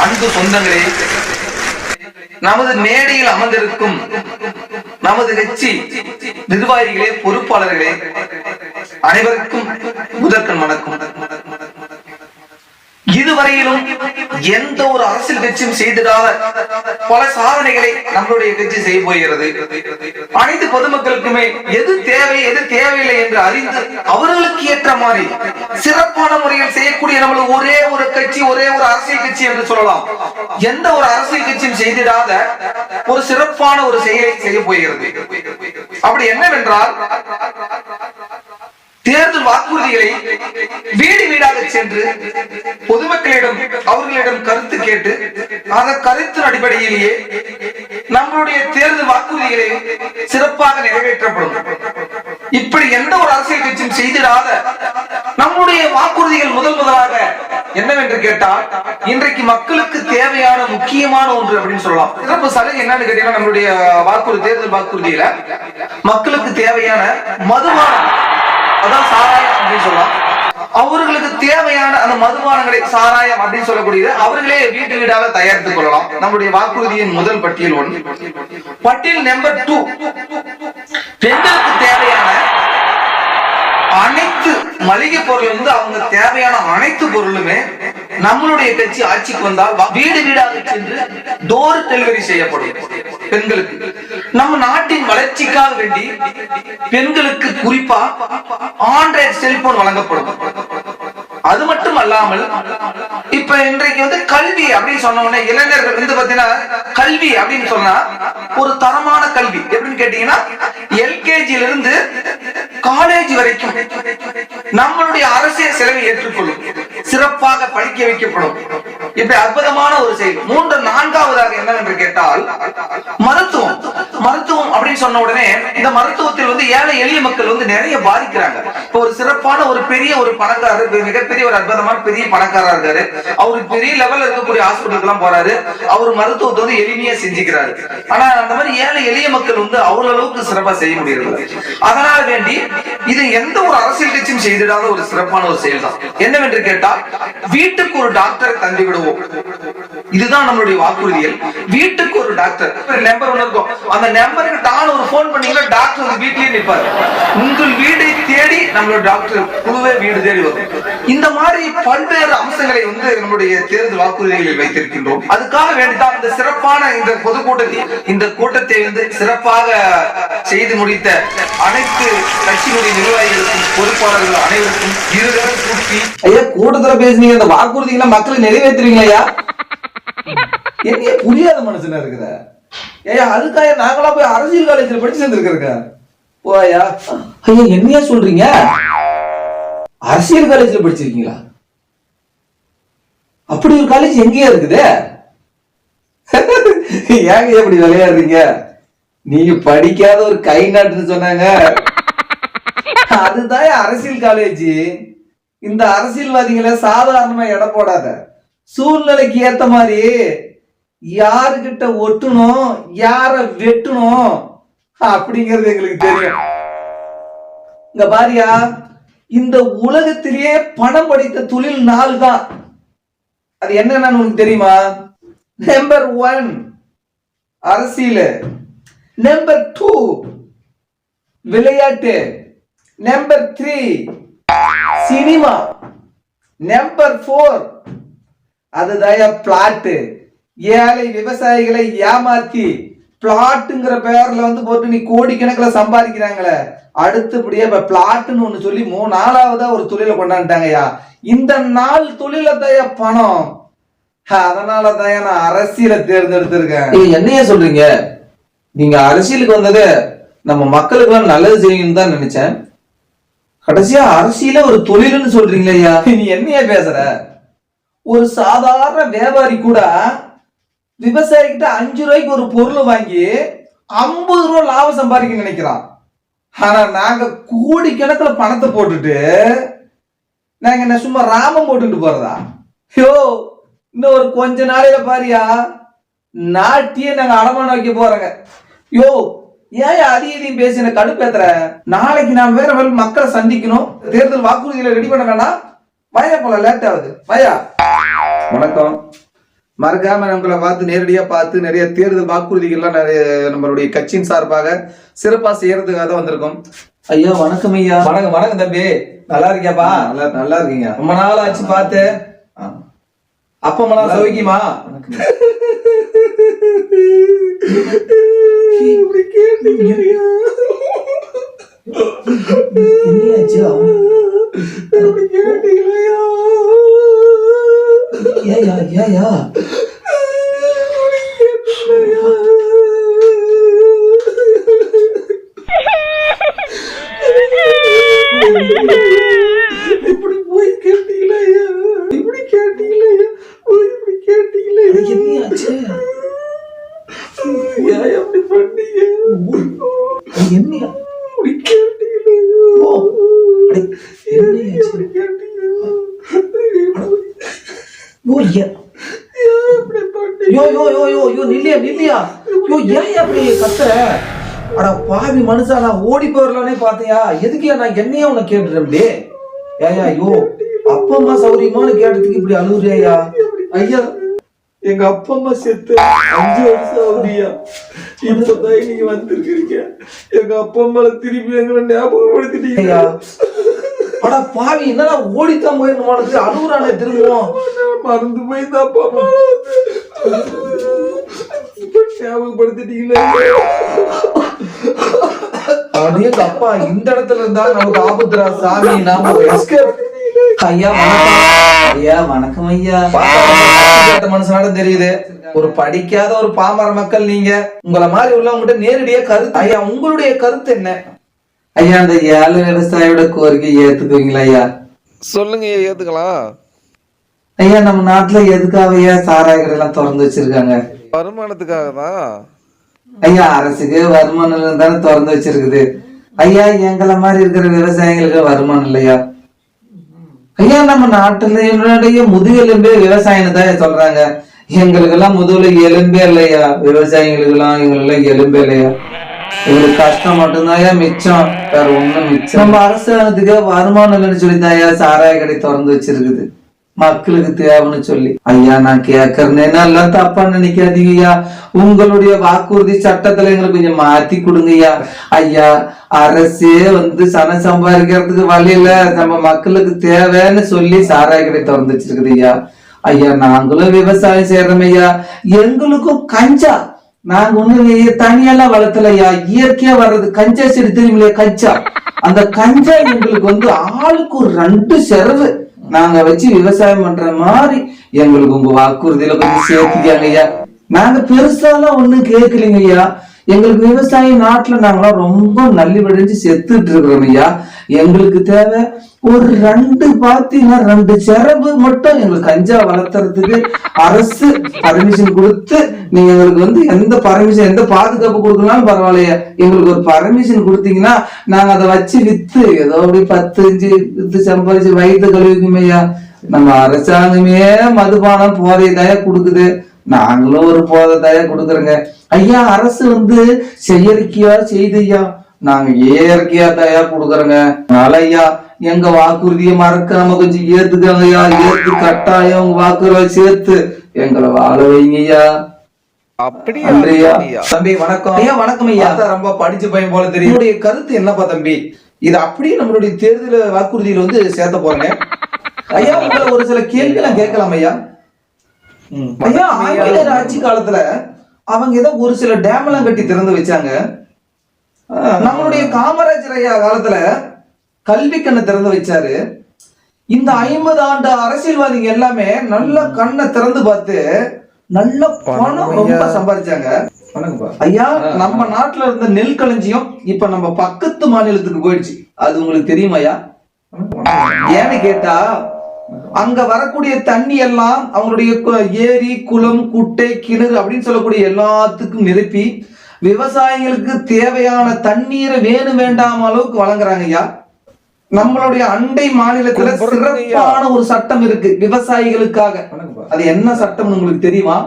அன்பு சொந்தங்களே, நமது மேடையில் அமர்ந்திருக்கும் நமது கட்சி நிர்வாகிகளே, பொறுப்பாளர்களே, அனைவருக்கும் முதற்கண் வணக்கம். இதுவரையிலும் எந்த ஒரு அரசியல் கட்சியும் செய்திடாத பல சாதனைகளை நம்மளுடைய கட்சி செய்ய போகிறது. அனைத்து பொதுமக்களுக்குமே எது தேவை எது தேவையில்லை என்று அறிந்து அவர்களுக்கு ஏற்ற மாதிரி சிறப்பான முறையில் செய்யக்கூடிய நம்மளுக்கு ஒரே ஒரு கட்சி, ஒரே ஒரு அரசியல் கட்சி என்று சொல்லலாம். எந்த ஒரு அரசியல் கட்சியும் செய்திடாத ஒரு சிறப்பான ஒரு செயலை செய்ய போகிறது. அப்படி என்னவென்றால், தேர்தல் வாக்குறுதிகளை வீடு வீடாக சென்று பொதுமக்களிடம் அவர்களிடம் கருத்து கேட்டு அந்த கருத்தின் அடிப்படையிலேயே நம்மளுடைய தேர்தல் வாக்குறுதிகளை சிறப்பாக நிறைவேற்றப்படும். இப்படி எந்த ஒரு அரசியல் கட்சியும் செய்திடாத நம்முடைய வாக்குறுதிகள் முதலாக என்னவென்று கேட்டால், இன்றைக்கு மக்களுக்கு தேவையான முக்கியமான ஒன்று அப்படின்னு சொல்லலாம். சிறப்பு சலுகை என்னன்னு கேட்டீங்கன்னா, நம்மளுடைய தேர்தல் வாக்குறுதியில மக்களுக்கு தேவையான மதுபானம், அதான் சாராயம் அப்படின்னு சொல்லலாம், அவர்களுக்கு தேவையான அந்த மதுபானங்களை சாராயம் அப்படின்னு சொல்லக்கூடியது அவர்களே வீட்டு வீடாக தயாரித்துக் கொள்ளலாம். நம்முடைய வாக்குறுதியின் முதல் பட்டியல் 1. பட்டியல் நம்பர் 2, பெண்களுக்கு தேவையான அனைத்து மளிகை பொருள் வந்து அவங்க தேவையான அனைத்து பொருளுமே நம்மளுடைய கட்சி ஆட்சிக்கு வந்தால் வீடு வீடாக சென்று டோர் டெலிவரி செய்யப்படும். பெண்களுக்கு நம்ம நாட்டின் வளர்ச்சிக்காக வேண்டி பெண்களுக்கு குறிப்பா ஆண்ட்ராய்டு செல்போன் வழங்கப்படும். அது மட்டும் அல்லாமல் இப்ப இன்றைக்கு வந்து கல்வி அப்படின்னு சொன்ன உடனே இளைஞர்கள் வந்து பாத்தீங்கன்னா, கல்வி அப்படின்னு சொன்னா ஒரு தரமான கல்வி எப்படின்னு கேட்டீங்கன்னா, எல்கேஜில இருந்து காலேஜ் வரைக்கும் நம்மளுடைய அரசியல் செலவை ஏற்றுக்கொள்ளும், சிறப்பாக படிக்க வைக்கப்படும். இப்படி அற்புதமான ஒரு செயல். 4ஆவதாக என்னவென்று கேட்டால், மருத்துவம் அப்படின்னு சொன்ன உடனே இந்த மருத்துவத்தில் வந்து ஏழை எளிய மக்கள் வந்து நிறைய பாதிக்கிறாங்க. இப்போ ஒரு சிறப்பான ஒரு பெரிய ஒரு பணக்காரர், மிகப்பெரிய ஒரு அற்புதமான பெரிய பணக்காரா இருக்காரு, அவரு பெரிய லெவல்ல இருக்கக்கூடிய ஹாஸ்பிட்டலுக்கு எல்லாம் போறாரு, அவர் மருத்துவத்தை வந்து எளிமையா செஞ்சுக்கிறாரு. ஆனா அந்த மாதிரி ஏழை எளிய மக்கள் வந்து அவ்வளவு அளவுக்கு சிறப்பா செய்ய முடியறது. அதனால வேண்டி இது எந்த ஒரு அரசியல் கட்சியும் செய்திடாத ஒரு சிறப்பான ஒரு செயல் தான். என்னவென்று கேட்டால், வீட்டுக்கு ஒரு டாக்டர் தந்து விடுவோம். இதுதான் நம்மளுடைய வாக்குறுதிகள். வீட்டுக்கு ஒரு டாக்டர் நம்பர் ஒன்று இருக்கும். அந்த நம்பருக்கு தான் ஒரு போன் பண்ணீங்கன்னா டாக்டர் வந்து வீட்டிலேயே நிற்பாரு. உங்கள் வீடை தேடி நம்மளோட டாக்டர் குழுவே வீடு தேடி வரும். இந்த மாதிரி பல்வேறு அம்சங்களை வந்து நம்முடைய தேர்தல் வாக்குறுதிகளில் வைத்திருக்கின்றோம். அதுக்காக வேண்டிதான் இந்த சிறப்பான இந்த கூட்டத்தை வந்து சிறப்பாக செய்து முடித்த அனைத்து கட்சிகளுடைய நிர்வாகிகளுக்கும் பொறுப்பாளர்கள் அனைவருக்கும் இருதரம் கூட்டி, ஐயா கூட்டத்துல பேசுனீங்க, இந்த வாக்குறுதிகளை மக்களுக்கு நிறைவேற்றுவீங்களா? என்ன புரியாத மனுஷனா இருக்கிற ஐயா? அதுக்காக நாங்களா போய் அரசியல் காலேஜ்ல படிச்சு சேர்ந்திருக்க போயா? ஐயா என்னையா சொல்றீங்க? அரசியல் காலேஜ்ல படிச்சிருக்கீங்களா? அப்படி ஒரு காலேஜ் எங்கேயா இருக்குது? ஏங்க எப்படி விளையாடுறீங்க? நீங்க படிக்காத ஒரு கை நாட்டுன்னு சொன்னாங்க, அதுதான் அரசியல் காலேஜ். இந்த அரசியல்வாதிகளை சாதாரணமா எடை போடாத. சூழ்நிலைக்கு ஏத்த மாதிரி யாருகிட்ட ஒட்டணும், யார வெட்டணும் அப்படிங்கிறது எங்களுக்கு தெரியும். இங்க பாரியா, இந்த உலகத்திலேயே பணம் படித்த தொழில் 4 தான். அது என்னன்னு உனக்கு தெரியுமா? நம்பர் 1 அரசியல், நம்பர் 2 விளையாட்டு, நம்பர் 3 சினிமா, நம்பர் 4 அதுதான் பிளாட். ஏழை விவசாயிகளை ஏமாத்தி பிளாட்டுங்கிற பேர்ல வந்து போட்டு நீ கோடிக்கணக்கில் சம்பாதிக்கிறாங்களே, அடுத்தபடியா இப்ப பிளாட்னு ஒண்ணு சொல்லி 4ஆவதா ஒரு தொழிலை கொண்டாண்டாங்கய்யா. இந்த 4 தொழில தய பணம். அதனாலதான் நான் அரசியலை தேர்ந்தெடுத்திருக்கேன். என்னையா சொல்றீங்க? நீங்க அரசியலுக்கு வந்தது நம்ம மக்களுக்கு எல்லாம் நல்லது செய்யணும்னு தான் நினைச்சேன். கடைசியா அரசியல ஒரு தொழில்னு சொல்றீங்களா? நீ என்னையா பேசுற? ஒரு சாதாரண வியாபாரி கூட விவசாயிகிட்ட 5 ரூபாய்க்கு ஒரு பொருள் வாங்கி 50 ரூபாய் லாபம் சம்பாதிக்க நினைக்கிறான். ஆனா நாங்க கோடிக்கணக்கில் பணத்தை போட்டுட்டு நாங்க என்ன சும்மா ராமம் போட்டுட்டு போறதா? யோ இன்னும் ஒரு கொஞ்ச நாளையில பாரியா, நாட்டியே நாங்க அடமான வைக்க போறோங்க. யோ ஏன் அதையும் பேசி என்ன கடுப்பேத்துற? நாளைக்கு நான் வேற மக்களை சந்திக்கணும், தேர்தல் வாக்குறுதிகளை ரெடி பண்ண வேணாம். வயா போல லேட் ஆகுது. வயா. வணக்கம். மறக்காம நம்மளை பார்த்து நேரடியா பார்த்து நிறைய தேர்தல் வாக்குறுதிகள்லாம் நிறைய நம்மளுடைய கட்சியின் சார்பாக சிறப்பா செய்யறதுக்காக தான் வந்திருக்கோம். ஐயா வணக்கம் ஐயா. வணக்கம் வணக்கம் தம்பி, நல்லா இருக்கியாப்பா? நல்லா நல்லா இருக்கீங்க. ரொம்ப நாள் ஆச்சு பார்த்து. அப்பா அம்மா சௌக்கியமா? இப்படி கேட்டீங்கய்யா. என்னையாச்சு? இப்படி கேட்டீங்கய்யா. ஏயா ஏயா இப்படி போய் கேட்டீங்களா? இப்படி கேட்டீங்களா? இப்படி கேட்டீங்களா? என்னையாச்சு? ஏன் அப்படி பண்ணீங்க? என்னையா இப்படி கேட்டீங்களா? ஓ, அட, என்னையாச்சு? இப்படி கேட்டீங்க? ஓ, ஏன் இப்படி பண்ணீங்க? யோ யோ யோ யோ யோ நில்லியா நில்லியா யோ, ஏன் அப்படி கத்துற? அட பாவி மனுஷா, நான் ஓடி போயிடலானே பாத்தியா? எதுக்கு நான் என்னையா உன்னை கேட்டுறேன்? ஏயா யோ, அப்பா அம்மா சௌரியமானு கேட்டதுக்கு இப்படி அழுகுறியா? ஐயா, எங்க அப்பா அம்மா செத்து 5 வருஷம் ஆகுதுயா. இப்பதான் நீங்க வந்திருக்கீங்க. எங்க அப்பா அம்மால திருப்பி எங்களை ஞாபகப்படுத்திட்டீங்க. ஐயா, அட பாவி, என்னடா ஓடித்தான் போயிருந்த அழுகுறானே திரும்பவும். மறந்து போய் தான் அப்பா அம்மா ஞாபகப்படுத்திட்டீங்களா? அப்படியே அப்பா இந்த இடத்துல இருந்தா நமக்கு ஆபத்துரா சாமி. நாம எஸ்கேப். ஐயா வணக்கம். ஐயா வணக்கம் ஐயா. கேட்ட மனுஷனால தெரியுது, ஒரு படிக்காத ஒரு பாமர மக்கள் நீங்க. உங்களை மாதிரி உள்ளவங்கிட்ட நேரடியா கருத்து. ஐயா உங்களுடைய கருத்து என்ன? ஐயா அந்த ஏழை விவசாயியோட கோரிக்கை ஏத்துக்குவீங்களா ஐயா? சொல்லுங்க, ஏத்துக்கலாம். ஐயா நம்ம நாட்டுல எதுக்காக ஐயா சாராய கடை எல்லாம் திறந்து வச்சிருக்காங்க? வருமானத்துக்காக தான். ஐயா அரசுக்கு வருமானம் இருந்தாலும் திறந்து வச்சிருக்குது. ஐயா எங்களை மாதிரி இருக்கிற விவசாயிகளுக்கு வருமானம் இல்லையா? ஐயா நம்ம நாட்டுல முதுகெலும்பே விவசாயம் தான் சொல்றாங்க. எங்களுக்கு எல்லாம் முதுகுல எலும்பே இல்லையா? விவசாயிகளுக்கு எல்லாம் எங்களுக்கு எலும்பே இல்லையா? எங்களுக்கு கஷ்டம் மட்டும்தான் மிச்சம், வேற ஒண்ணும் மிச்சம். நம்ம அரசாங்கத்துக்கு வருமானம் இல்லைன்னு சொல்லித்தாயா சாராய கடை திறந்து வச்சிருக்குது, மக்களுக்கு தேவைன்னு சொல்லி. ஐயா நான் கேக்குறேன், எல்லாம் தப்பா நினைக்காதீங்க ஐயா. உங்களுடைய வாக்குறுதி சட்டத்துல எங்களுக்கு கொஞ்சம் மாத்தி கொடுங்க ஐயா. ஐயா அரசே சனம் சம்பாதிக்கிறதுக்கு வழியில நம்ம மக்களுக்கு தேவைன்னு சொல்லி சாராய கடை திறந்து வச்சிருக்குது ஐயா. ஐயா நாங்களும் விவசாயம் செய்யறோம் ஐயா. எங்களுக்கும் கஞ்சா நாங்க ஒண்ணு தனியெல்லாம் வளர்த்தல ஐயா, இயற்கையா வர்றது கஞ்சா செடி தெரியுமில்லையா? கஞ்சா, அந்த கஞ்சா எங்களுக்கு ஆளுக்கு ஒரு 2 செலவு நாங்க வச்சு விவசாயம் பண்ற மாதிரி எங்களுக்கு உங்க வாக்குறுதியில கொஞ்சம் சேர்த்துக்காங்க ஐயா. நாங்க பெருசாலாம் ஒண்ணும் கேட்கலீங்க ஐயா. எங்களுக்கு விவசாய நாட்டுல நாங்களாம் ரொம்ப நல்லிவடைஞ்சு செத்துட்டு இருக்கிறோம் ஐயா. எங்களுக்கு தேவை ஒரு 2 செலவு மட்டும் எங்களுக்கு கஞ்சா வளர்த்துறதுக்கு அரசு பர்மிஷன் கொடுத்து, நீங்க எங்களுக்கு எந்த பர்மிஷன் எந்த பாதுகாப்பு கொடுக்கலாம்னு பரவாயில்லையா, எங்களுக்கு ஒரு பர்மிஷன் கொடுத்தீங்கன்னா நாங்க அதை வச்சு வித்து ஏதோ அப்படி 10 வித்து சம்பாதிச்சு வயிற்று கழுவிக்குமே ஐயா. நம்ம அரசாங்கமே மதுபானம் போதை தயா கொடுக்குது, நாங்களும் ஒரு போதை தயா கொடுக்குறோங்க ஐயா. அரசு செயற்கையா செய்து ஐயா, நாங்க இயற்கையா தயா கொடுக்குறோங்க. அதனால ஐயா எங்க வாக்குறுதியை மறக்காம கொஞ்சம் ஏத்துக்காங்க ஐயா. ஏத்து கட்டாயம் உங்க வாக்குறுதியை சேர்த்து எங்களை வாழ வைங்க ஐயா. அப்படியா தம்பி? வணக்கம் ஐயா. வணக்கம் ஐயா. ரொம்ப படிச்ச பையன் போல தெரியும். என்னுடைய கருத்து என்னப்பா தம்பி? இது அப்படியே நம்மளுடைய தேர்தல் வாக்குறுதியில சேர்த்த போறேங்க ஐயா. உங்களை ஒரு சில கேள்வி நான் கேட்கலாம் ஐயா. ஐயா ஆங்கிலேயர் ஆட்சி காலத்துல அவங்க ஏதோ ஒரு சில டேம் எல்லாம் கட்டி திறந்து வச்சாங்க. நம்மளுடைய காமராஜர் ஐயா காலத்துல கல்வி கண்ணை திறந்து வச்சாரு. இந்த 50 ஆண்டு அரசியல்வாதிகள் எல்லாமே நல்ல கண்ணை திறந்து பார்த்து நல்ல பணம் ரொம்ப சம்பாதிச்சாங்க ஐயா. நம்ம நாட்டுல இருந்த நெல் களஞ்சியம் இப்ப நம்ம பக்கத்து மாநிலத்துக்கு போயிடுச்சு. அது உங்களுக்கு தெரியுமா ஐயா? ஏன்னு கேட்டா அங்க வரக்கூடிய தண்ணி எல்லாம் அவங்களுடைய ஏரி குளம் குட்டை கிணறு அப்படின்னு சொல்லக்கூடிய எல்லாத்துக்கும் நிரப்பி விவசாயிகளுக்கு தேவையான தண்ணீரை வேண்டாம் அளவுக்கு வழங்குறாங்க ஐயா. நம்மளுடைய அண்டை மாநிலத்துல சிறப்பான ஒரு சட்டம் இருக்கு விவசாயிகளுக்காக. அது என்ன சட்டம் உங்களுக்கு தெரியுமா?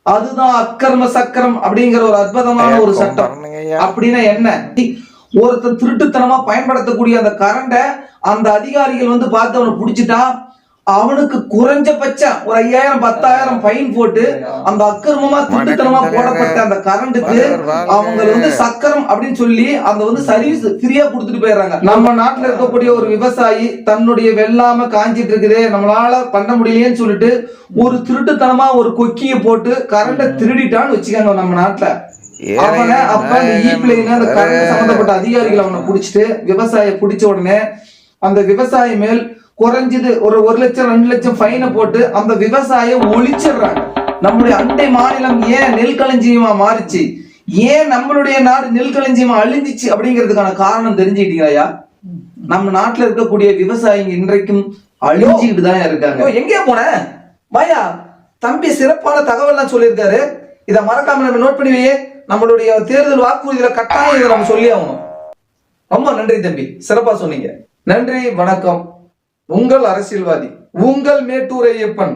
அதுதான் அக்கர்ம சக்கரம் அப்படிங்கிற ஒரு அற்புதமான ஒரு சட்டம். அப்படின்னா என்ன? ஒருத்தர் திருட்டுத்தனமா பயன்படுத்தக்கூடிய அந்த கரண்ட அந்த அதிகாரிகள் பார்த்து அவனை புடிச்சிட்டா அவனுக்கு குறைஞ்சபட்சம் ஒரு 5000 10,000 ஃபைன் போட்டு அந்த அக்கிரமமா திருட்டுத்தனமா போடப்பட்ட அந்த கரண்ட்டுக்கு அவங்க வந்து சக்கரம் அப்படின்னு சொல்லி அந்த வந்து சர்வீஸ் ஃப்ரீயா கொடுத்துட்டு போயிடுறாங்க. நம்ம நாட்டுல இருக்கக்கூடிய ஒரு விவசாயி தன்னுடைய வெள்ளாம காஞ்சிட்டு இருக்குதே, நம்மளால பண்ண முடியலையேன்னு சொல்லிட்டு ஒரு திருட்டுத்தனமா ஒரு கொக்கியை போட்டு கரண்ட திருடிட்டான்னு வச்சுக்காங்க நம்ம நாட்டுல. அவனை அப்ப அந்த ஈப்ளைன் அந்த கரண்ட் சம்பந்தப்பட்ட அதிகாரிகள் அவனை புடிச்சிட்டு விவசாய பிடிச்ச உடனே அந்த விவசாயி மேல் குறைஞ்சது ஒரு 1 லட்சம் 2 லட்சம் ஃபைனை போட்டு அந்த விவசாயம் ஒழிச்சிடுறாங்க. நம்மளுடைய அண்டை மாநிலம் ஏன் நெல்களஞ்சியமா மாறிச்சு, ஏன் நம்மளுடைய நாடு நெல்களஞ்சியமா அழிஞ்சிச்சு அப்படிங்கிறதுக்கான காரணம் தெரிஞ்சுக்கிட்டீங்களா? நம்ம நாட்டுல இருக்கக்கூடிய விவசாயிங்க இன்றைக்கும் அழிஞ்சுக்கிட்டு தான் இருக்காங்க. எங்கே போன மாயா தம்பி சிறப்பான தகவல்லாம் சொல்லியிருக்காரு. இதை மறக்காம நம்ம நோட் பண்ணிவையே. நம்மளுடைய தேர்தல் வாக்குறுதியில கட்டாயம் இதை நம்ம சொல்லி ஆகணும். ரொம்ப நன்றி தம்பி, சிறப்பா சொன்னீங்க. நன்றி, வணக்கம். உங்கள் அரசியல்வாதி, உங்கள் மேட்டூர் ஐயப்பன்.